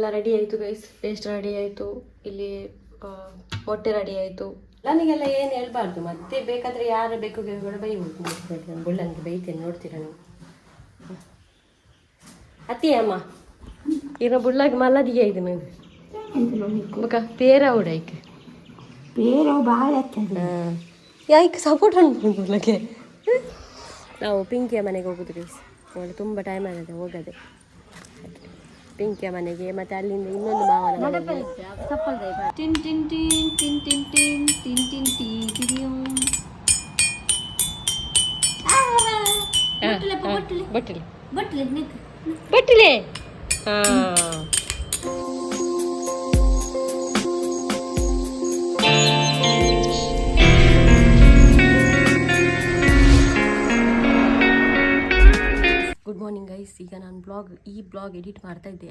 ಎಲ್ಲ ರೆಡಿ ಆಯಿತು guys. Paste ready ಆಯಿತು, ಇಲ್ಲಿ ಮೊಟ್ಟೆ ರೆಡಿ ಆಯಿತು. ನನಗೆಲ್ಲ ಏನು ಹೇಳ್ಬಾರ್ದು, ಮತ್ತೆ ಬೇಕಾದರೆ ಯಾರು ಬೇಕು ಕೂಡ ಬೈಬೋದು. ನಾನು ಬುಳ್ಳನಿಗೆ ಬೈತೇನೆ, ನೋಡ್ತೀರಾ ನೀವು. ಅತ್ತಿ ಅಮ್ಮ ಇರೋ ಬುಳ್ಳಾಗಿ ಮಲ್ಲದಿಗೆ ಇದು ನಂಗೆ ಬಕ ಪೇರ ಉಡಾಯ್ಕೆ ಬೇರೆ ಭಾಳ ಯಾಕೆ ಸಪೋರ್ಟ್ ಅನ್ಬೋದು ಬುಳ್ಳಗೆ. ನಾವು ಪಿಂಕಿಯ ಮನೆಗೆ ಹೋಗೋದು ಗೈಸ್. ಅವಳು ತುಂಬ ಟೈಮ್ ಆಗಿದೆ ಹೋಗದೆ ಪಿಂಕಿಯ ಮನೆಗೆ. ಮತ್ತೆ ಅಲ್ಲಿಂದ ಇನ್ನೊಂದು ಮಾವನ ಬಟ್ಟಲೆ ಬಟ್ಟಲೆ. Good morning guys. ಈಗ ನಾನು ಈ ಬ್ಲಾಗ್ ಎಡಿಟ್ ಮಾಡ್ತಾ ಇದ್ದೆ.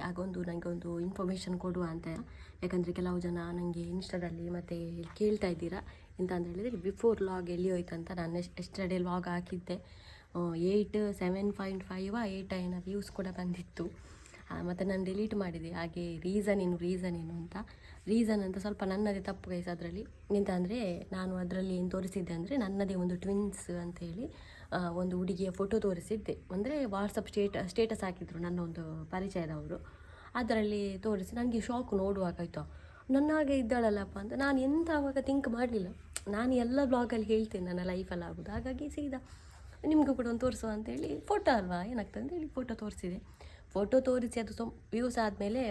ನನಗೆ ಒಂದು ಇನ್ಫಾರ್ಮೇಷನ್ ಕೊಡುವ ಅಂತ. ಯಾಕಂದರೆ ಕೆಲವು ಜನ ನನಗೆ ಇನ್ಸ್ಟಾದಲ್ಲಿ ಮತ್ತು ಕೇಳ್ತಾ ಇದ್ದೀರಾ ಎಂತ ಅಂತ ಹೇಳಿದರೆ, ಬಿಫೋರ್ ಲಾಗ್ ಎಲ್ಲಿ ಹೋಯ್ತು ಅಂತ. ನಾನು ಎಸ್ಟರ್ಡೇ ಲಾಗ್ ಹಾಕಿದ್ದೆ. 7.5 8 ವ್ಯೂಸ್ ಕೂಡ ಬಂದಿತ್ತು. ಮತ್ತು ನಾನು ಡಿಲೀಟ್ ಮಾಡಿದೆ. ಹಾಗೆ ರೀಸನ್ ಏನು ಅಂತ ಸ್ವಲ್ಪ ನನ್ನದೇ ತಪ್ಪು ಗೈಸ್. ಅದರಲ್ಲಿ ಎಂತ ಅಂದರೆ, ನಾನು ಅದರಲ್ಲಿ ಏನು ತೋರಿಸಿದ್ದೆ ಅಂದರೆ, ನನ್ನದೇ ಒಂದು ಟ್ವಿನ್ಸ್ ಅಂತೇಳಿ ಒಂದು ಹುಡುಗಿಯ ಫೋಟೋ ತೋರಿಸಿದ್ದೆ. ಅಂದರೆ ವಾಟ್ಸಪ್ ಸ್ಟೇಟಸ್ ಹಾಕಿದ್ರು ನನ್ನ ಒಂದು ಪರಿಚಯದವರು. ಅದರಲ್ಲಿ ತೋರಿಸಿ ನನಗೆ ಶಾಕ್ ನೋಡುವಾಗಾಯ್ತು, ನನ್ನ ಹಾಗೆ ಇದ್ದಾಳಲ್ಲಪ್ಪ ಅಂತ. ನಾನು ಎಂತ ಆವಾಗ ಥಿಂಕ್ ಮಾಡಲಿಲ್ಲ. ನಾನು ಎಲ್ಲ ಬ್ಲಾಗಲ್ಲಿ ಹೇಳ್ತೇನೆ ನನ್ನ ಲೈಫಲ್ಲಿ ಆಗೋದು. ಹಾಗಾಗಿ ಸೀದಾ ನಿಮಗೂ ಕೂಡ ಒಂದು ತೋರಿಸುವ ಅಂತೇಳಿ, ಫೋಟೋ ಅಲ್ವಾ ಏನಾಗ್ತದೆ ಅಂತೇಳಿ ಫೋಟೋ ತೋರಿಸಿದೆ. ಫೋಟೋ ತೋರಿಸಿ ಅದು ವ್ಯೂಸ್ ಆದಮೇಲೆ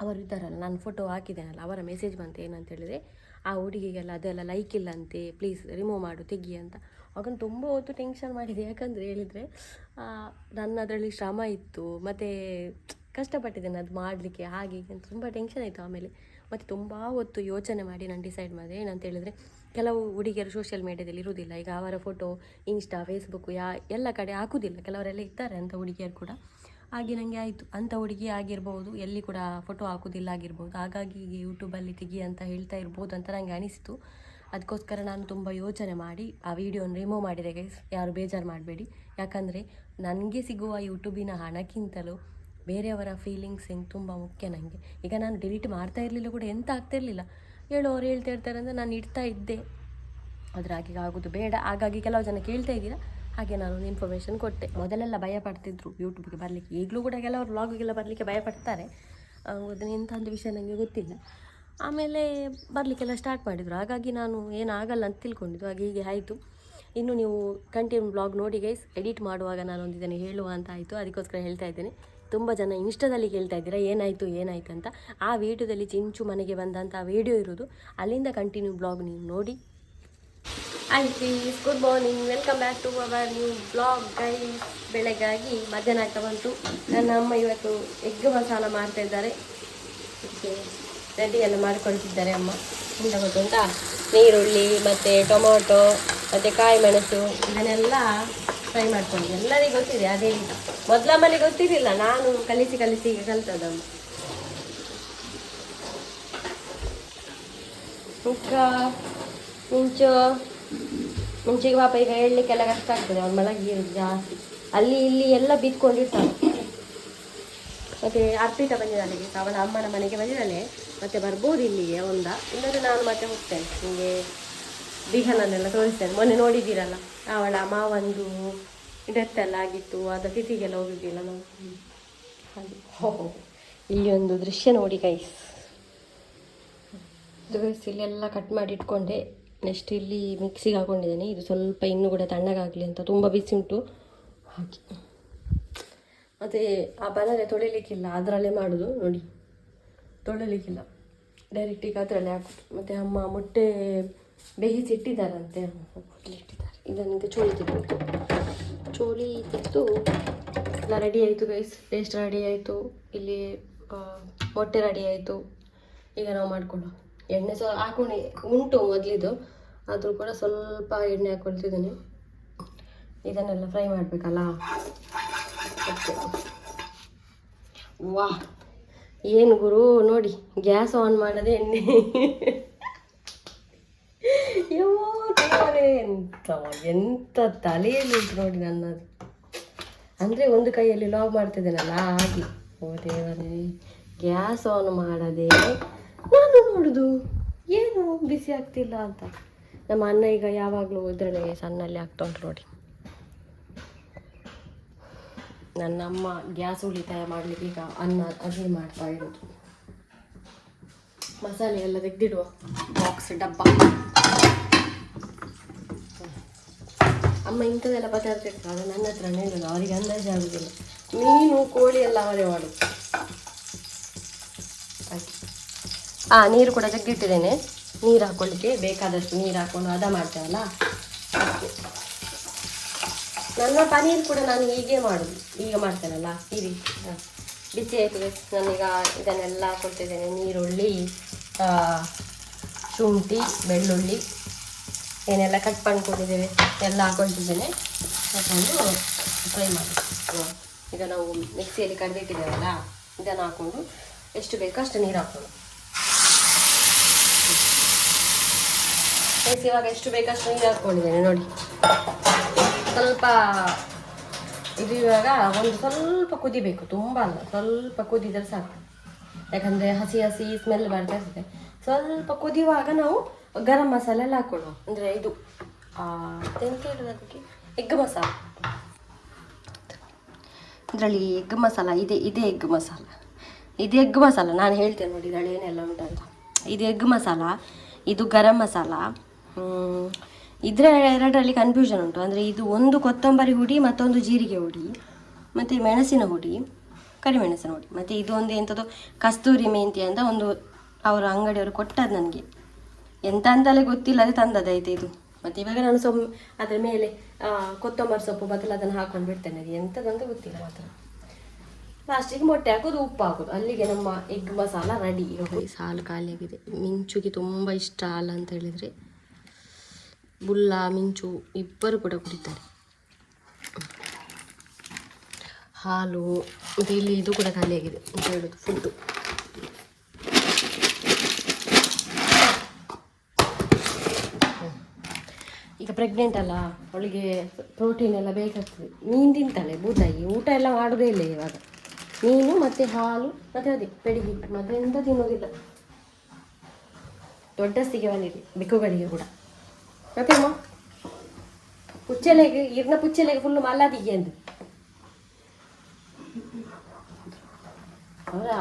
ಅವರು ಇದ್ದಾರಲ್ಲ, ನಾನು ಫೋಟೋ ಹಾಕಿದ್ದೇನಲ್ಲ, ಅವರ ಮೆಸೇಜ್ ಬಂತು. ಏನಂತ ಹೇಳಿದರೆ, ಆ ಹುಡುಗಿಗೆಲ್ಲ ಅದೆಲ್ಲ ಲೈಕ್ ಇಲ್ಲ ಅಂತೆ, ಪ್ಲೀಸ್ ರಿಮೂವ್ ಮಾಡು, ತೆಗಿ ಅಂತ. ಆಗ ತುಂಬ ಹೊತ್ತು ಟೆನ್ಷನ್ ಮಾಡಿದೆ. ಯಾಕಂದರೆ ಹೇಳಿದರೆ, ನನ್ನ ಅದರಲ್ಲಿ ಶ್ರಮ ಇತ್ತು, ಮತ್ತು ಕಷ್ಟಪಟ್ಟಿದ್ದೇನೆ ಅದು ಮಾಡಲಿಕ್ಕೆ. ಹಾಗೆ ತುಂಬ ಟೆನ್ಷನ್ ಆಯಿತು. ಆಮೇಲೆ ಮತ್ತು ತುಂಬ ಹೊತ್ತು ಯೋಚನೆ ಮಾಡಿ ನಾನು ಡಿಸೈಡ್ ಮಾಡಿದೆ. ಏನಂತ ಹೇಳಿದರೆ, ಕೆಲವು ಹುಡುಗಿಯರು ಸೋಷಿಯಲ್ ಮೀಡಿಯಾದಲ್ಲಿ ಇರುವುದಿಲ್ಲ. ಈಗ ಅವರ ಫೋಟೋ ಇನ್ಸ್ಟಾ, ಫೇಸ್ಬುಕ್ಕು ಎಲ್ಲ ಕಡೆ ಹಾಕೋದಿಲ್ಲ. ಕೆಲವರೆಲ್ಲ ಇರ್ತಾರೆ ಅಂಥ ಹುಡುಗಿಯರು ಕೂಡ. ಹಾಗೆ ನನಗೆ ಆಯಿತು, ಅಂಥ ಹುಡುಗಿ ಆಗಿರ್ಬೋದು, ಎಲ್ಲಿ ಕೂಡ ಫೋಟೋ ಹಾಕೋದಿಲ್ಲ ಆಗಿರ್ಬೋದು. ಹಾಗಾಗಿ ಯೂಟ್ಯೂಬಲ್ಲಿ ತೆಗಿ ಅಂತ ಹೇಳ್ತಾ ಇರ್ಬೋದು ಅಂತ ನನಗೆ ಅನಿಸಿತು. ಅದಕ್ಕೋಸ್ಕರ ನಾನು ತುಂಬ ಯೋಚನೆ ಮಾಡಿ ಆ ವಿಡಿಯೋನ ರಿಮೂವ್ ಮಾಡಿದೆ ಗೈಸ್. ಯಾರು ಬೇಜಾರು ಮಾಡಬೇಡಿ. ಯಾಕಂದರೆ ನನಗೆ ಸಿಗುವ ಯೂಟ್ಯೂಬಿನ ಹಣಕ್ಕಿಂತಲೂ ಬೇರೆಯವರ ಫೀಲಿಂಗ್ಸ್ ತುಂಬ ಮುಖ್ಯ ನನಗೆ. ಈಗ ನಾನು ಡಿಲೀಟ್ ಮಾಡ್ತಾ ಇರಲಿಲ್ಲ ಕೂಡ ಎಂತ ಆಗ್ತಾಯಿರಲಿಲ್ಲ. ಹೇಳೋರು ಹೇಳ್ತಾ ಇರ್ತಾರೆ ಅಂತ ನಾನು ಇಡ್ತಾ ಇದ್ದೆ. ಆದರೆ ಹಾಗೆ ಆಗೋದು ಬೇಡ. ಹಾಗಾಗಿ ಕೆಲವು ಜನ ಕೇಳ್ತಾ ಇದ್ದೀರಾ, ಹಾಗೆ ನಾನೊಂದು ಇನ್ಫಾರ್ಮೇಷನ್ ಕೊಟ್ಟೆ. ಮೊದಲೆಲ್ಲ ಭಯ ಪಡ್ತಿದ್ರು ಯೂಟ್ಯೂಬ್ಗೆ ಬರಲಿಕ್ಕೆ. ಈಗಲೂ ಕೂಡ ಕೆಲವರು ವ್ಲಾಗಿಗೆಲ್ಲ ಬರಲಿಕ್ಕೆ ಭಯ ಪಡ್ತಾರೆ. ಅದನ್ನು ಎಂಥ ಒಂದು ವಿಷಯ ನನಗೆ ಗೊತ್ತಿಲ್ಲ. ಆಮೇಲೆ ಬರಲಿಕ್ಕೆಲ್ಲ ಸ್ಟಾರ್ಟ್ ಮಾಡಿದರು. ಹಾಗಾಗಿ ನಾನು ಏನಾಗಲ್ಲ ಅಂತ ತಿಳ್ಕೊಂಡಿದ್ದು. ಹಾಗೆ ಹೀಗೆ ಆಯಿತು. ಇನ್ನು ನೀವು ಕಂಟಿನ್ಯೂ ಬ್ಲಾಗ್ ನೋಡಿ ಗೈಸ್. ಎಡಿಟ್ ಮಾಡುವಾಗ ನಾನೊಂದು ಇದನ್ನು ಹೇಳುವ ಅಂತ ಆಯಿತು, ಅದಕ್ಕೋಸ್ಕರ ಹೇಳ್ತಾ ಇದ್ದೇನೆ. ತುಂಬ ಜನ ಇನ್ಸ್ಟಾದಲ್ಲಿ ಕೇಳ್ತಾ ಇದ್ದೀರಾ ಏನಾಯಿತು ಅಂತ. ಆ ವಿಡಿಯೋದಲ್ಲಿ ಚಿಂಚು ಮನೆಗೆ ಬಂದಂಥ ವಿಡಿಯೋ ಇರೋದು. ಅಲ್ಲಿಂದ ಕಂಟಿನ್ಯೂ ಬ್ಲಾಗ್ ನೀವು ನೋಡಿ. Hi please, good morning, welcome back to our new blog guys. ಬೆಳಗಾಗಿ ಮಧ್ಯಾಹ್ನ ಆಗ್ತಾ ಬಂತು. ನನ್ನ ಅಮ್ಮ ಇವತ್ತು ಎಗ್ ಮಸಾಲ ಮಾಡ್ತಾ ಇದ್ದಾರೆ. ರೆಡಿ ಎಲ್ಲ ಮಾಡಿಕೊಳ್ತಿದ್ದಾರೆ ಅಮ್ಮ. ಎಂತ ಗೊತ್ತುಂಟ, ನೀರುಳ್ಳಿ ಮತ್ತು ಟೊಮೊಟೊ ಮತ್ತು ಕಾಯಿ ಮೆಣಸು ಇದನ್ನೆಲ್ಲ ಫ್ರೈ ಮಾಡ್ಕೊಂಡು. ಎಲ್ಲರಿಗೂ ಗೊತ್ತಿದೆ ಅದೇ ರೀತಿ. ಮೊದಲಮ್ಮನಿಗೆ ಗೊತ್ತಿರಲಿಲ್ಲ, ನಾನು ಕಲಿಸಿ ಈಗ ಕಲ್ತದಮ್ಮ. ಮುಂಚೆಗೆ ಪಾಪ ಈಗ ಹೇಳಲಿಕ್ಕೆಲ್ಲ ಕಷ್ಟ ಆಗ್ತದೆ. ಅವ್ರ ಮಲಗಿರೋದು ಜಾಸ್ತಿ, ಅಲ್ಲಿ ಇಲ್ಲಿ ಎಲ್ಲ ಬಿತ್ಕೊಂಡಿರ್ತಾನೆ. ಮತ್ತು ಅರ್ಪಿತ ಬಂದಿದ್ದಾಳೆ, ಅವಳ ಅಮ್ಮನ ಮನೆಗೆ ಬಂದಿದ್ದಾಳೆ. ಮತ್ತು ಬರ್ಬೋದು ಇಲ್ಲಿಗೆ ಇಲ್ಲದ್ರೆ ನಾನು ಮತ್ತೆ ಹೋಗ್ತೇನೆ. ನಿಮಗೆ ಬಿಹನನ್ನೆಲ್ಲ ತೋರಿಸ್ತೇನೆ. ಮೊನ್ನೆ ನೋಡಿದ್ದೀರಲ್ಲ, ಅವಳ ಮಾವಂದು ಡೆತ್ತೆಲ್ಲ ಆಗಿತ್ತು, ಅದು ತಿಥಿಗೆಲ್ಲ ಹೋಗಿದ್ದಿಲ್ಲ ನಾವು. ಹಾಗೆ ಇಲ್ಲಿ ಒಂದು ದೃಶ್ಯ ನೋಡಿ ಗೈಸ್. ಇಲ್ಲೆಲ್ಲ ಕಟ್ ಮಾಡಿ ಇಟ್ಕೊಂಡೆ. ನೆಕ್ಸ್ಟ್ ಇಲ್ಲಿ ಮಿಕ್ಸಿಗೆ ಹಾಕೊಂಡಿದ್ದೇನೆ. ಇದು ಸ್ವಲ್ಪ ಇನ್ನೂ ಕೂಡ ತಣ್ಣಗಾಗಲಿ ಅಂತ, ತುಂಬ ಬಿಸಿ ಉಂಟು ಹಾಗೆ. ಮತ್ತು ಆ ಬನಾನೆ ತೊಳಿಲಿಕ್ಕಿಲ್ಲ, ಅದರಲ್ಲೇ ಮಾಡೋದು ನೋಡಿ. ತೊಳಿಲಿಕ್ಕಿಲ್ಲ, ಡೈರೆಕ್ಟ್ ಈಗ ಅದರಲ್ಲೇ ಹಾಕೋದು. ಮತ್ತು ಅಮ್ಮ ಮೊಟ್ಟೆ ಬೇಯಿಸಿ ಇಟ್ಟಿದ್ದಾರಂತೆ, ಇಟ್ಟಿದ್ದಾರೆ. ಇದನ್ನೀಗ ಚೋಳಿ ತೆಗೆದು ಎಲ್ಲ ರೆಡಿ ಆಯಿತು ಗೈಸ್. ಪೇಸ್ಟ್ ರೆಡಿ ಆಯಿತು, ಇಲ್ಲಿ ಮೊಟ್ಟೆ ರೆಡಿ ಆಯಿತು. ಈಗ ನಾವು ಮಾಡಿಕೊಳ್ಳೋ ಎಣ್ಣೆ ಹಾಕೊಂಡು ಉಂಟು ಮೊದಲಿದ್ದು, ಆದರೂ ಕೂಡ ಸ್ವಲ್ಪ ಎಣ್ಣೆ ಹಾಕ್ಕೊಳ್ತಿದ್ದೇನೆ. ಇದನ್ನೆಲ್ಲ ಫ್ರೈ ಮಾಡಬೇಕಲ್ಲ. ವಾ, ಏನು ಗುರು ನೋಡಿ, ಗ್ಯಾಸ್ ಆನ್ ಮಾಡದೆ ಎಣ್ಣೆ. ಎಂತ ತಲೆಯಲ್ಲಿ ಉಂಟು ನೋಡಿ ನನ್ನದು. ಅಂದರೆ ಒಂದು ಕೈಯಲ್ಲಿ ಲಾಗ್ ಮಾಡ್ತಿದ್ದೇನಲ್ಲ ಹಾಗೆ. ಓ ದೇವರೇ, ಗ್ಯಾಸ್ ಆನ್ ಮಾಡದೆ ನಾನು ನೋಡುದು ಏನು ಬಿಸಿ ಆಗ್ತಿಲ್ಲ ಅಂತ. ನಮ್ಮ ಅನ್ನ ಈಗ ಯಾವಾಗಲೂ ಇದರಲ್ಲಿ ಸಣ್ಣಲ್ಲಿ ಆಗ್ತಾ ಉಂಟು ನೋಡಿ. ನನ್ನ ಅಮ್ಮ ಗ್ಯಾಸ್ ಉಳಿತಾಯ ಮಾಡಲಿಕ್ಕೆ ಈಗ ಅನ್ನ ಅದೇ ಮಾಡ್ತಾ ಇರೋದು. ಮಸಾಲೆ ಎಲ್ಲ ತೆಗೆದಿಡುವ ಬಾಕ್ಸ್ ಡಬ್ಬ. ಅಮ್ಮ ಇಂಥದ್ದೆಲ್ಲ ಪದಾರ್ಥ ಇರ್ತಾರೆ, ನನ್ನ ಹತ್ರ ಹೇಳೋದು, ಅವರಿಗೆ ಅಂದಾಜು ಆಗುದಿಲ್ಲ. ಮೀನು ಕೋಳಿ ಎಲ್ಲ ಅವರೇ ಮಾಡೋದು. ಆಯ್ತು, ನೀರು ಕೂಡ ತೆಗೆದಿಟ್ಟಿದ್ದೇನೆ. ನೀರು ಹಾಕೊಳ್ಳಿಕ್ಕೆ ಬೇಕಾದಷ್ಟು ನೀರು ಹಾಕೊಂಡು ಹದ ಮಾಡ್ತೇವಲ್ಲ ಅದಕ್ಕೆ. ನನ್ನ ಪನೀರ್ ಕೂಡ ನಾನು ಹೀಗೆ ಮಾಡೋದು, ಈಗ ಮಾಡ್ತೇನಲ್ಲ ಈ ರೀತಿ. ಬಿಸಿ ಆಯಿತು. ನಾನೀಗ ಇದನ್ನೆಲ್ಲ ಹಾಕೊಳ್ತಿದ್ದೇನೆ. ನೀರುಳ್ಳಿ, ಶುಂಠಿ, ಬೆಳ್ಳುಳ್ಳಿ ಏನೆಲ್ಲ ಕಟ್ ಮಾಡ್ಕೊಂಡಿದ್ದೇವೆ ಎಲ್ಲ ಹಾಕೊಳ್ತಿದ್ದೇನೆ. ಹಾಕೊಂಡು ಫ್ರೈ ಮಾಡಿ. ಈಗ ನಾವು ಮಿಕ್ಸಿಯಲ್ಲಿ ಕಡ್ದಿಟ್ಟಿದ್ದೇವಲ್ಲ ಇದನ್ನು ಹಾಕ್ಕೊಂಡು ಎಷ್ಟು ಬೇಕೋ ಅಷ್ಟು ನೀರು ಹಾಕ್ಕೊಂಡು ಇವಾಗ ಎಷ್ಟು ಬೇಕಷ್ಟು ನೀರು ಹಾಕ್ಕೊಂಡಿದ್ದೇನೆ ನೋಡಿ. ಸ್ವಲ್ಪ ಇದು ಇವಾಗ ಒಂದು ಸ್ವಲ್ಪ ಕುದಿಬೇಕು, ತುಂಬ ಅಲ್ಲ, ಸ್ವಲ್ಪ ಕುದಿದ್ರೆ ಸಾಕು. ಯಾಕಂದರೆ ಹಸಿ ಹಸಿ ಸ್ಮೆಲ್ ಬರ್ತಾ ಇರ್ತದೆ. ಸ್ವಲ್ಪ ಕುದಿಯುವಾಗ ನಾವು ಗರಂ ಮಸಾಲೆ ಎಲ್ಲ ಹಾಕ್ಕೊಳ್ಳುವ. ಅಂದರೆ ಇದು ಎಂತ ಹೇಳೋದು ಅದಕ್ಕೆ, ಎಗ್ ಮಸಾಲ. ಇದರಲ್ಲಿ ಎಗ್ ಮಸಾಲ ಇದೇ ಎಗ್ ಮಸಾಲ, ಇದು ಎಗ್ ಮಸಾಲ. ನಾನು ಹೇಳ್ತೇನೆ ನೋಡಿ ಇದರಲ್ಲಿ ಏನೆಲ್ಲ ಉಂಟಂತ. ಇದು ಎಗ್ ಮಸಾಲ, ಇದು ಗರಂ ಮಸಾಲ. ಇದರ ಎರಡರಲ್ಲಿ ಕನ್ಫ್ಯೂಷನ್ ಉಂಟು. ಅಂದರೆ ಇದು ಒಂದು ಕೊತ್ತಂಬರಿ ಹುಡಿ, ಮತ್ತೊಂದು ಜೀರಿಗೆ ಹುಡಿ, ಮತ್ತು ಮೆಣಸಿನ ಹುಡಿ, ಕರಿಮೆಣಸಿನ ಹುಡಿ, ಮತ್ತು ಇದು ಒಂದು ಎಂಥದ್ದು ಕಸ್ತೂರಿ ಮೆಂತ್ಯ ಅಂತ ಒಂದು ಅವರ ಅಂಗಡಿಯವರು ಕೊಟ್ಟದ್ದು ನನಗೆ. ಎಂತ ಅಂತಲೇ ಗೊತ್ತಿಲ್ಲ, ಅದೇ ತಂದದೈತೆ ಇದು. ಮತ್ತು ಇವಾಗ ನಾನು ಅದರ ಮೇಲೆ ಕೊತ್ತಂಬರಿ ಸೊಪ್ಪು ಬದಲು ಅದನ್ನು ಹಾಕೊಂಡು ಬಿಡ್ತೇನೆ. ಅದು ಎಂಥದಂತ ಗೊತ್ತಿಲ್ಲ ಮಾತ್ರ. ಲಾಸ್ಟಿಗೆ ಮೊಟ್ಟೆ ಹಾಕೋದು, ಉಪ್ಪು ಹಾಕೋದು, ಅಲ್ಲಿಗೆ ನಮ್ಮ ಎಗ್ ಮಸಾಲ ರೆಡಿ. ಇವಾಗ ಸಾಲು ಖಾಲಿಯಾಗಿದೆ. ಮಿಂಚುಗೆ ತುಂಬ ಇಷ್ಟ ಹಾಲು ಅಂತ ಹೇಳಿದರೆ, ಬುಲ್ಲ ಮಿಂಚು ಇಬ್ಬರು ಕೂಡ ಕುಡಿತಾರೆ ಹಾಲು. ಮತ್ತು ಇಲ್ಲಿ ಇದು ಕೂಡ ಖಾಲಿಯಾಗಿದೆ ಅಂತ ಹೇಳೋದು ಫುಡ್ಡು. ಈಗ ಪ್ರೆಗ್ನೆಂಟ್ ಅಲ್ಲ, ಅವಳಿಗೆ ಪ್ರೋಟೀನ್ ಎಲ್ಲ ಬೇಕಾಗ್ತದೆ. ಮೀನು ತಿಂತಾಳೆ, ಬೂತಾಯಿ ಊಟ ಎಲ್ಲ ಮಾಡೋದೇ ಇಲ್ಲ ಇವಾಗ. ಮೀನು ಮತ್ತು ಹಾಲು ಮತ್ತು ಅದೇ ಪೆಡಿಗಿ, ಮತ್ತು ಎಂತ ತಿನ್ನೋದಿಲ್ಲ. ದೊಡ್ಡಸ್ತಿಗೆ ಬಂದಿದೆ ಬೆಕ್ಕುಗಳಿಗೆ ಕೂಡ. ಓಕೆ ಅಮ್ಮ, ಪುಚ್ಚಲೆಗೆ ಇರ್ನ ಪುಚ್ಚಲೆಗೆ ಫುಲ್ಲು ಮಲ್ಲಾದಿಗೆ ಅಂದು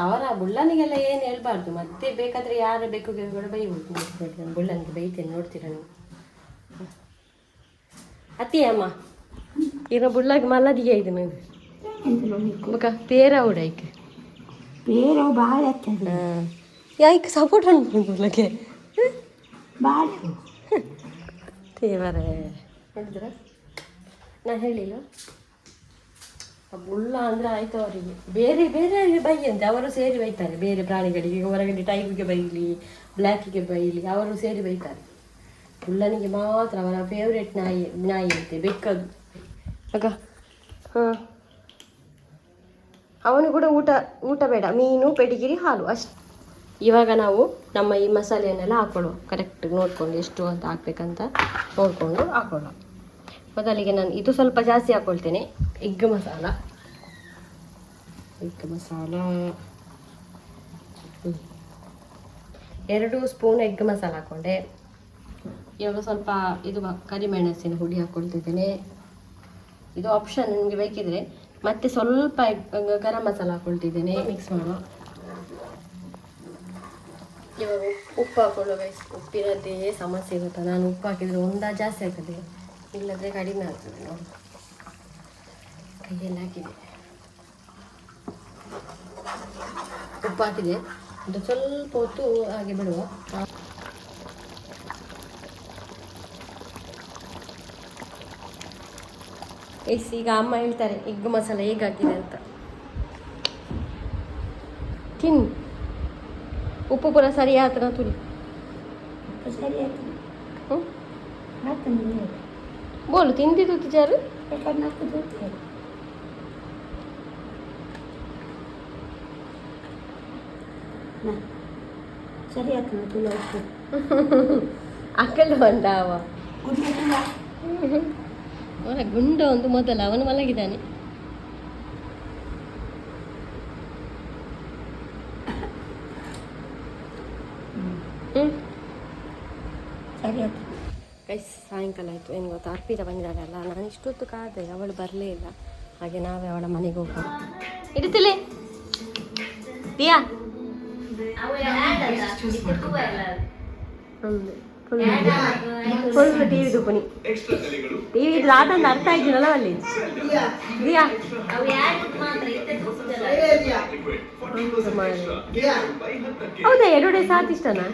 ಅವರ ಬುಳ್ಳನಿಗೆಲ್ಲ ಏನು ಹೇಳ್ಬಾರ್ದು. ಮತ್ತೆ ಬೇಕಾದರೆ ಯಾರ ಬೆಕ್ಕುಗೆ ಕೂಡ ಬೈಬೋದು. ನಾನು ಬುಳ್ಳನಿಗೆ ಬೈತೇನೆ, ನೋಡ್ತೀರಾ ನೀವು. ಅತಿ ಅಮ್ಮ ಇರೋ ಬುಳ್ಳಗೆ ಮಲ್ಲದಿಗೆ ಇದು ನೀವು ಪೇರ ಉಡಾಯ್ಕೆ ಬೇರೆ ಭಾಳ ಯಾಕೆ ಸಪೋರ್ಟ್ ಅನ್ಕೊಂಡು ಬುಳ್ಳಗೆ ಭಾಳ ತೇವರೇ ನೋಡಿದ್ರ ನಾನು ಹೇಳಿಲ್ಲ. ಬುಳ್ಳ ಅಂದರೆ ಆಯ್ತು ಅವರಿಗೆ. ಬೇರೆ ಬೇರೆ ಬೈ ಅಂತ ಅವರು ಸೇರಿ ಬೈತಾರೆ. ಬೇರೆ ಪ್ರಾಣಿಗಳಿಗೆ ಹೊರಗಡೆ ಟೈಮಿಗೆ ಬೈಲಿ, ಬ್ಲ್ಯಾಕಿಗೆ ಬೈಲಿ, ಅವರು ಸೇರಿ ಬೈತಾರೆ. ಬುಳ್ಳನಿಗೆ ಮಾತ್ರ ಅವರ ಫೇವ್ರೇಟ್ ನಾಯಿ ಅಂತೆ ಬೆಕ್ಕದು. ಆಗ ಹಾಂ, ಅವನು ಕೂಡ ಊಟ ಬೇಡ, ಮೀನು, ಪೆಡಿಗಿರಿ, ಹಾಲು ಅಷ್ಟು. ಇವಾಗ ನಾವು ನಮ್ಮ ಈ ಮಸಾಲೆಯನ್ನೆಲ್ಲ ಹಾಕ್ಕೊಳ್ಳುವ. ಕರೆಕ್ಟ್ ನೋಡ್ಕೊಂಡು ಎಷ್ಟು ಅಂತ ಹಾಕ್ಬೇಕಂತ ನೋಡಿಕೊಂಡು ಹಾಕ್ಕೊಳ್ಳುವ. ಮೊದಲಿಗೆ ನಾನು ಇದು ಸ್ವಲ್ಪ ಜಾಸ್ತಿ ಹಾಕ್ಕೊಳ್ತೇನೆ, egg masala. 2 spoon egg masala ಹಾಕ್ಕೊಂಡೆ. ಇವಾಗ ಸ್ವಲ್ಪ ಇದು ಕರಿಮೆಣಸಿನ ಹುಡಿ ಹಾಕ್ಕೊಳ್ತಿದ್ದೇನೆ. ಇದು ಆಪ್ಷನ್, ನಿಮಗೆ ಬೇಕಿದ್ರೆ. ಮತ್ತೆ ಸ್ವಲ್ಪ ಗರಂ ಮಸಾಲ ಹಾಕ್ಕೊಳ್ತಿದ್ದೇನೆ. ಮಿಕ್ಸ್ ಮಾಡುವ. ಇವಾಗ ಉಪ್ಪು ಹಾಕೊಳ್ಳುವ. ಉಪ್ಪಿನದ್ದೇ ಸಮಸ್ಯೆ ಇರುತ್ತೆ. ನಾನು ಉಪ್ಪು ಹಾಕಿದರೆ ಒಂದಾ ಜಾಸ್ತಿ ಆಗ್ತದೆ, ಇಲ್ಲದ್ರೆ ಕಡಿಮೆ ಆಗ್ತದೆ. ನೋಡಿ ಕೈಯಲ್ಲಿ ಹಾಕಿದೆ, ಉಪ್ಪು ಹಾಕಿದೆ. ಅದು ಸ್ವಲ್ಪ ಹೊತ್ತು ಹಾಗೆ ಬಿಡುವ. ಈಗ ಅಮ್ಮ ಹೇಳ್ತಾರೆ ಎಗ್ ಮಸಾಲ ಹೇಗೆ ಹಾಕಿದೆ ಅಂತ. ತಿನ್ನು, ಉಪ್ಪು ಪೂರ ಸರಿ ಆತನ ತುಳಿ. ಸರಿ ಆಯ್ತು. ಬೋಲು ತಿಂದಿದ್ದು ತಿಜಾರು ಸರಿ ಆಯ್ತು ತುಳು ಉಪ್ಪು ಅಕ್ಕಲ್ಲ ಬಂದಾವ ಅವನ ಗುಂಡ ಒಂದು ಮೊದಲ ಅವನು ಮಲಗಿದ್ದಾನೆ. ಹ್ಞೂ ಸರಿ ಆಯ್ತು. ಗೈಸ್ ಸಾಯಂಕಾಲ ಆಯಿತು. ಏನು ಗೊತ್ತಾ, ಅರ್ಪಿತ ಬಂದಿದ್ದಾಳಲ್ಲ, ನಾನು ಇಷ್ಟೊತ್ತು ಕಾದೆ, ಅವಳು ಬರಲೇ ಇಲ್ಲ. ಹಾಗೆ ನಾವೇ ಅವಳ ಮನೆಗೆ ಹೋಗೋಣ. ಇಡುತ್ತಿಲ್ಲ ದಿಯಾ ಫುಲ್ ಟಿ ವಿ ದುಪ್ಪನಿ ಟಿ ವಿ ಇದ್ರೆ ಆಟ ಅಂತ ಅರ್ಥ ಆಗಿದ್ನಲ್ಲ ಅಲ್ಲಿ ದಿಯಾ ಹೌದಾ 2 ಡೇಸ್ ಆತ ಇಷ್ಟನಾ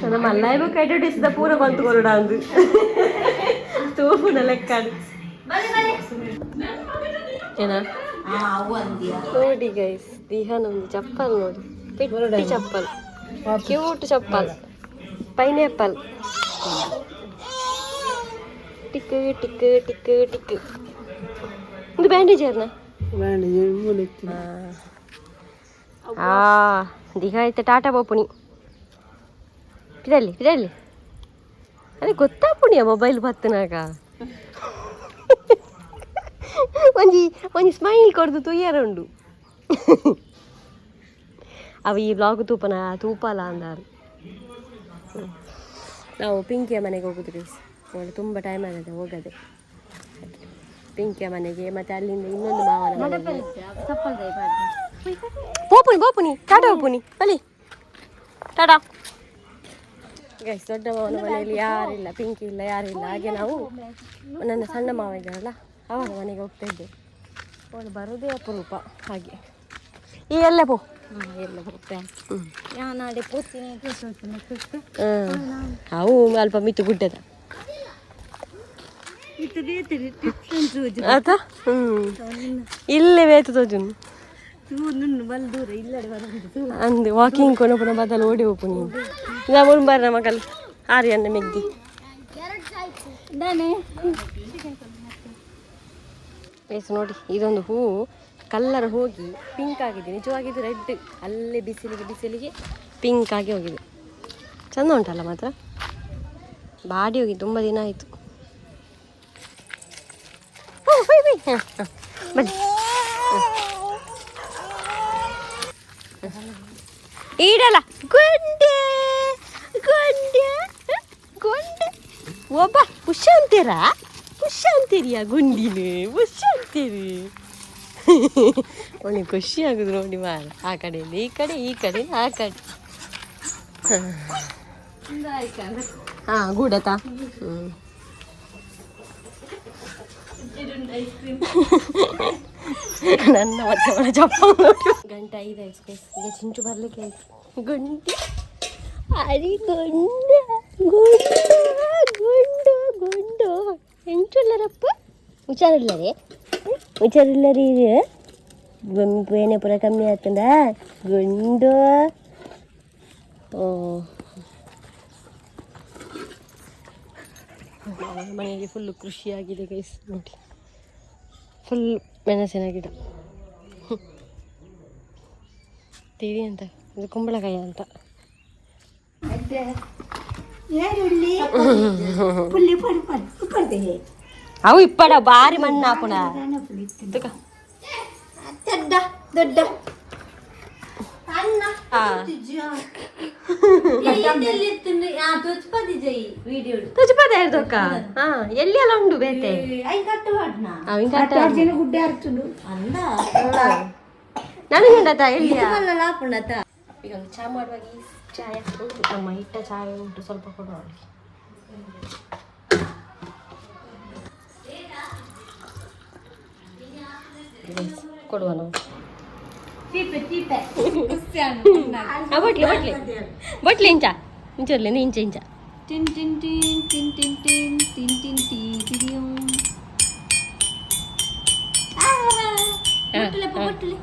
ನಮ್ಮ ಮಲ್ಲಾಯ್ಬೇಕು 2 ಡೇಸ್ದ ಪೂರ ಬಂತು ಕೊರಡ ಅಂದು ತೂಪುನ ಲೆಕ್ಕಾಡು ಏನಾ ನೋಡಿ ಗೈಸ್ ದಿಹಾನೊಂದು ಚಪ್ಪಲ್ ನೋಡಿ ಪಿಟ್ಟಿ ಚಪ್ಪಲ್ ಕ್ಯೂಟ್ ಚಪ್ಪಲ್ pineapple tick tick tick tick ಇದು ಬ್ಯಾಂಡೇಜ್ ಯಾರನ ದಿಹಾ ಐತೆ ಟಾಟಾ ಬೋಪುಣಿ ಪಿದಲ್ಲಿ ಪಿದಲ್ಲಿ ಅದೇ ಗೊತ್ತಾ ಪುಣಿಯ ಮೊಬೈಲ್ ಬತ್ತನಾಗ ಒಂಜಿ ಸ್ಮೈಲ್ ಕೊಡ್ದು ತುಯ್ಯಾರ ಉಂಡು ಅವ ಈ ಬ್ಲಾಗ್ ತೂಪಲ ಅಂದಾರು. ನಾವು ಪಿಂಕಿಯ ಮನೆಗೆ ಹೋಗುದು ಗೈಸ್. ಅವಳು ತುಂಬ ಟೈಮ್ ಆಗಿದೆ ಹೋಗದೆ ಪಿಂಕಿಯ ಮನೆಗೆ. ಮತ್ತು ಅಲ್ಲಿಂದ ಇನ್ನೊಂದು ಮಾವನ ಬೋಪುನಿ ಬೋಪುನಿ ಟಾಟಾ ಬೋಪುನಿ ಅಲ್ಲಿ ಟಾಟಾ ಗೈಸ್. ದೊಡ್ಡ ಮಾವನ ಮನೆಯಲ್ಲಿ ಯಾರಿಲ್ಲ, ಪಿಂಕಿ ಇಲ್ಲ, ಯಾರಿಲ್ಲ. ಹಾಗೆ ನಾವು ನನ್ನ ಸಣ್ಣ ಮಾವ ಇದ್ದಾರಲ್ಲ ಅವನ ಮನೆಗೆ ಹೋಗ್ತಾ ಇದ್ದೆ. ಅವಳು ಬರೋದೇ ಅಪರೂಪ. ಹಾಗೆ ಈ ಎಲ್ಲ ಪೋ ಎಲ್ಲ ಹೋಗ್ತೇನೆ ನಾಳೆ ಪೋತಿನಿ ಅವು ಅಲ್ಪ ಮಿತ್ತು ಗುಡ್ಡದ ಆತ ಇಲ್ಲೇ ವೇತು ತೋಜುನು ದೂರ ಇಲ್ಲಡೆ ಬರೋದು ಅಂದು ವಾಕಿಂಗ್ ಕೊನ ಪುನಃ ಬದಲು ಓಡಿ ಹೋಪು ನೀನು ನಾವು ಬರ್ರ ಮಗಲ್ ಆರಿ ಅನ್ನ ಮೆಗ್ದಿ ಬೇಸ್ ನೋಡಿ. ಇದೊಂದು ಹೂವು ಕಲ್ಲರ್ ಹೋಗಿ ಪಿಂಕ್ ಆಗಿದೆ. ನಿಜವಾಗಿದ್ದು ರೆಡ್, ಅಲ್ಲೇ ಬಿಸಿಲಿಗೆ ಪಿಂಕ್ ಆಗಿ ಹೋಗಿದೆ. ಚಂದ ಉಂಟಲ್ಲ ಮಾತ್ರ. ಬಾಡಿ ಹೋಗಿ ತುಂಬ ದಿನ ಆಯಿತು. ಬನ್ನಿ ಈಡಲ್ಲ ಗೊಂಡೆ ಗೊಂಡೆ ಗೊಂಡೆ ಒಬ್ಬ ಪುಷ ಅಂತೀರಿಯಾ ಗುಂಡಿನ ಪುಷ ಅಂತೀರಿ. ಅವನಿಗೆ ಖುಷಿ ಆಗುದು ನೋಡಿ ಮಾರ. ಆ ಕಡೆಯಿಂದ ಈ ಕಡೆ, ಈ ಕಡೆ ಆ ಕಡೆ. ಹಾಂ ಗೂಡತಾ ನನ್ನ ಮತ್ತೆ ಅವಳ ಚಪ್ಪ ನೋಡಿ ಗಂಟೆ 5 ಆಯ್ತು. ಈಗ ಚಿಂಚು ಬರ್ಲಿಕ್ಕೆ ಆಯ್ತು. ಗುಂಡಿ ಅರಿ ಗುಂಡ ಗುಂಡು ಗುಂಡು ಎಂಚುಲ್ಲರಪ್ಪ ಹುಷಾರಿಲ್ಲರೇ ಹುಷಾರಿಲ್ಲರಿ. ಬೇನೆ ಪುರ ಕಮ್ಮಿ ಆಗ್ತದ ಗುಂಡು. ಮನೆಯಲ್ಲಿ ಫುಲ್ಲು ಕೃಷಿಯಾಗಿದೆ ಗೈಸ್ ನೋಡಿ. ಫುಲ್ ಮೆಣಸಿನ ಗಿಡ. ತಿಳಿ ಅಂತ ಇದು ಕುಂಬಳಕಾಯಿ ಅಂತ. ಅವು ಇಪ್ಪಡ ಬಾರಿ ಮಣ್ಣು ಹಾಕೋಣ ದೊಡ್ಡ ತುಜಪದ ಹೇಳ್ದಕ್ಕ. ಹಾ ಎಲ್ಲಿ ಎಲ್ಲ ಉಂಡು ಬೇತೆ ನನಗೆ ಉಂಡತ ಎಲ್ಲಿ ಈಗ ಒಂದು ಚಾ ಮಾಡುವಾಗ ಈ ಚಾಯ ನಮ್ಮ ಇಟ್ಟ ಚಾಯ ಉಂಟು, ಸ್ವಲ್ಪ ಕೊಡುವ ಅವಳಿಗೆ. ಕೊಡುವ ನಾವು ಬಟ್ಲಿ ಇಂಚ ಇಂಚರ್ಲಿ ಇಂಚ ಇಂಚ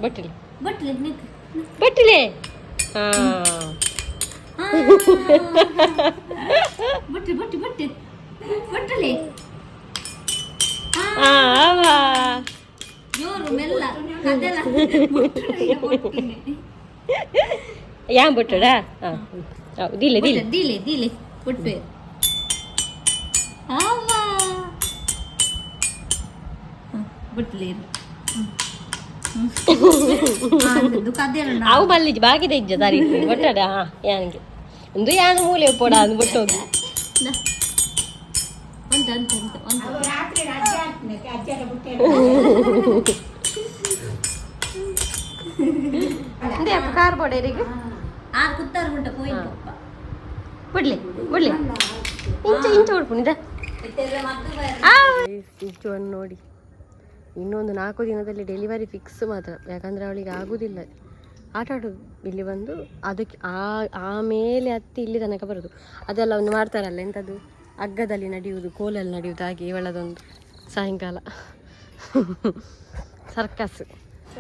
ಬಟ್ಲಿ ಬಟ್ಲೆ ಯಾಂ ಬಿಟ್ಟಡ ದಿಲೆ ದಿಲೆ ದಿಲೆ ದಿಲೆ ಬಿಟ್ಬೇ ಬಿಟ್ಲೇರು ಕದ್ದೆಲ್ಲ ಅವು ಮಲ್ಲಿಜಿ ಬಾಗಿದೆ ಇಜ್ಜ ದಾರಿ ಒಟ್ಟಾಡ ಯಾನಿಗೆ ಒಂದು ಯಾನು ಮೂಲೆ ಪೋಡ ಅಂದು ಬಿಟ್ಟೋದು ಕಾರ್ ಬೋಡೇರಿಗೆ ಕುತ್ತಾರು ಉಂಟ ಪೋಯಿ ಬಿಡ್ಲಿ ಬಿಡ್ಲಿ ಇಂಚ ಇಂಚ ಉಡ್ಪುಣಿದ ಇಂಚುವನ್ನು ನೋಡಿ ಇನ್ನೊಂದು 4 ದಿನದಲ್ಲಿ ಡೆಲಿವರಿ ಫಿಕ್ಸ್ ಮಾತ್ರ. ಯಾಕಂದರೆ ಅವಳಿಗೆ ಆಗೋದಿಲ್ಲ ಆಟ ಆಡೋದು. ಇಲ್ಲಿ ಬಂದು ಅದಕ್ಕೆ ಆಮೇಲೆ ಹತ್ತಿ ಇಲ್ಲಿ ತನಕ ಬರೋದು. ಅದೆಲ್ಲ ಒಂದು ಮಾಡ್ತಾರಲ್ಲ ಎಂಥದ್ದು ಹಗ್ಗದಲ್ಲಿ ನಡೆಯುವುದು, ಕೋಲಲ್ಲಿ ನಡೆಯುವುದು, ಹಾಗೆ ಇವಳದೊಂದು ಸಾಯಂಕಾಲ ಸರ್ಕಸ್.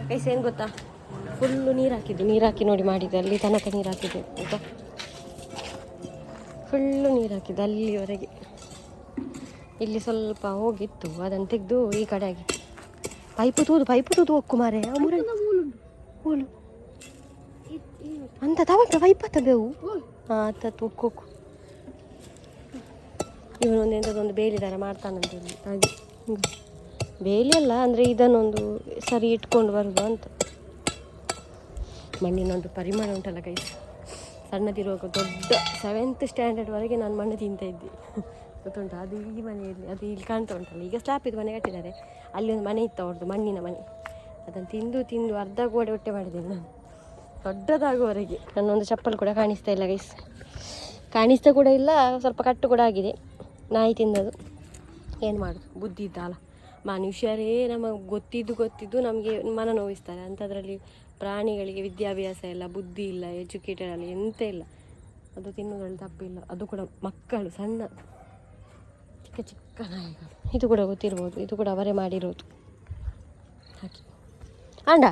ಕೈಸ್ ಏನು ಗೊತ್ತಾ, ಫುಲ್ಲು ನೀರು ಹಾಕಿ ನೋಡಿ ಮಾಡಿದ್ದೆ. ಅಲ್ಲಿ ತನಕ ನೀರು ಹಾಕಿದ್ದೆ ಆಯಿತಾ, ಫುಲ್ಲು ನೀರು ಹಾಕಿದ್ದೆ ಅಲ್ಲಿವರೆಗೆ. ಇಲ್ಲಿ ಸ್ವಲ್ಪ ಹೋಗಿತ್ತು, ಅದನ್ನು ತೆಗೆದು ಈ ಕಡೆ ಆಗಿತ್ತು. ಪೈಪು ತೂದು ಒಕ್ಕು ಮಾರೆ ಓಲು ಅಂತ ತಗೊಂಡ ಪೈಪತ್ತ ಬೇವು ತತ್ತು ಒಕ್ಕೋಕು. ಇವನೊಂದು ಎಂಥದ್ದೊಂದು ಬೇಲಿ ಥರ ಮಾಡ್ತಾನಂತೆ ಇಲ್ಲಿ. ಹಾಗೆ ಬೇಲಿ ಅಲ್ಲ ಅಂದರೆ ಇದನ್ನೊಂದು ಸರಿ ಇಟ್ಕೊಂಡು ಬರುವುದು ಅಂತ. ಮಣ್ಣಿನೊಂದು ಪರಿಮಾಣ ಉಂಟಲ್ಲ ಕೈ. ಸಣ್ಣದಿರುವಾಗ ದೊಡ್ಡ 7th ಸ್ಟ್ಯಾಂಡರ್ಡ್ವರೆಗೆ ನಾನು ಮಣ್ಣು ತಿಂತಾಯಿದ್ದೆ ಗೊತ್ತುಂಟು. ಅದು ಈ ಮನೆಯಲ್ಲಿ, ಅದು ಇಲ್ಲಿ ಕಾಣ್ತಾ ಉಂಟಲ್ಲ. ಈಗ ಸ್ಲಾಪಿದ್ದು ಮನೆ ಕಟ್ಟಿದ್ದಾರೆ. ಅಲ್ಲಿ ಒಂದು ಮನೆ ಇತ್ತು ಅವ್ರದ್ದು, ಮಣ್ಣಿನ ಮನೆ. ಅದನ್ನು ತಿಂದು ಅರ್ಧ ಗೋಡೆ ಹೊಟ್ಟೆ ಮಾಡಿದ್ದೇನೆ ನಾನು ದೊಡ್ಡದಾಗುವವರೆಗೆ. ನನ್ನೊಂದು ಚಪ್ಪಲ್ ಕೂಡ ಕಾಣಿಸ್ತಾ ಇಲ್ಲ ಗೈಸ್, ಕಾಣಿಸ್ತಾ ಕೂಡ ಇಲ್ಲ. ಸ್ವಲ್ಪ ಕಟ್ಟು ಕೂಡ ಆಗಿದೆ, ನಾಯಿ ತಿಂದದು. ಏನು ಮಾಡೋದು, ಬುದ್ಧಿ ಇದ್ದಲ್ಲ. ಮನುಷ್ಯರೇ ನಮಗೆ ಗೊತ್ತಿದ್ದು ನಮಗೆ ಮನ ನೋವಿಸ್ತಾರೆ. ಅಂಥದ್ರಲ್ಲಿ ಪ್ರಾಣಿಗಳಿಗೆ ವಿದ್ಯಾಭ್ಯಾಸ ಇಲ್ಲ, ಬುದ್ಧಿ ಇಲ್ಲ, ಎಜುಕೇಟೆಡ್ ಅಲ್ಲ, ಎಂತ ಇಲ್ಲ. ಅದು ತಿನ್ನೋದ್ರಲ್ಲಿ ತಪ್ಪಿಲ್ಲ. ಅದು ಕೂಡ ಮಕ್ಕಳು, ಸಣ್ಣ ಚಿಕ್ಕ ನಾಯಿಗಳು. ಇದು ಕೂಡ ಗೊತ್ತಿರ್ಬೋದು, ಇದು ಕೂಡ ಅವರೇ ಮಾಡಿರೋದು. ಹಾಗೆ ಅಂಡ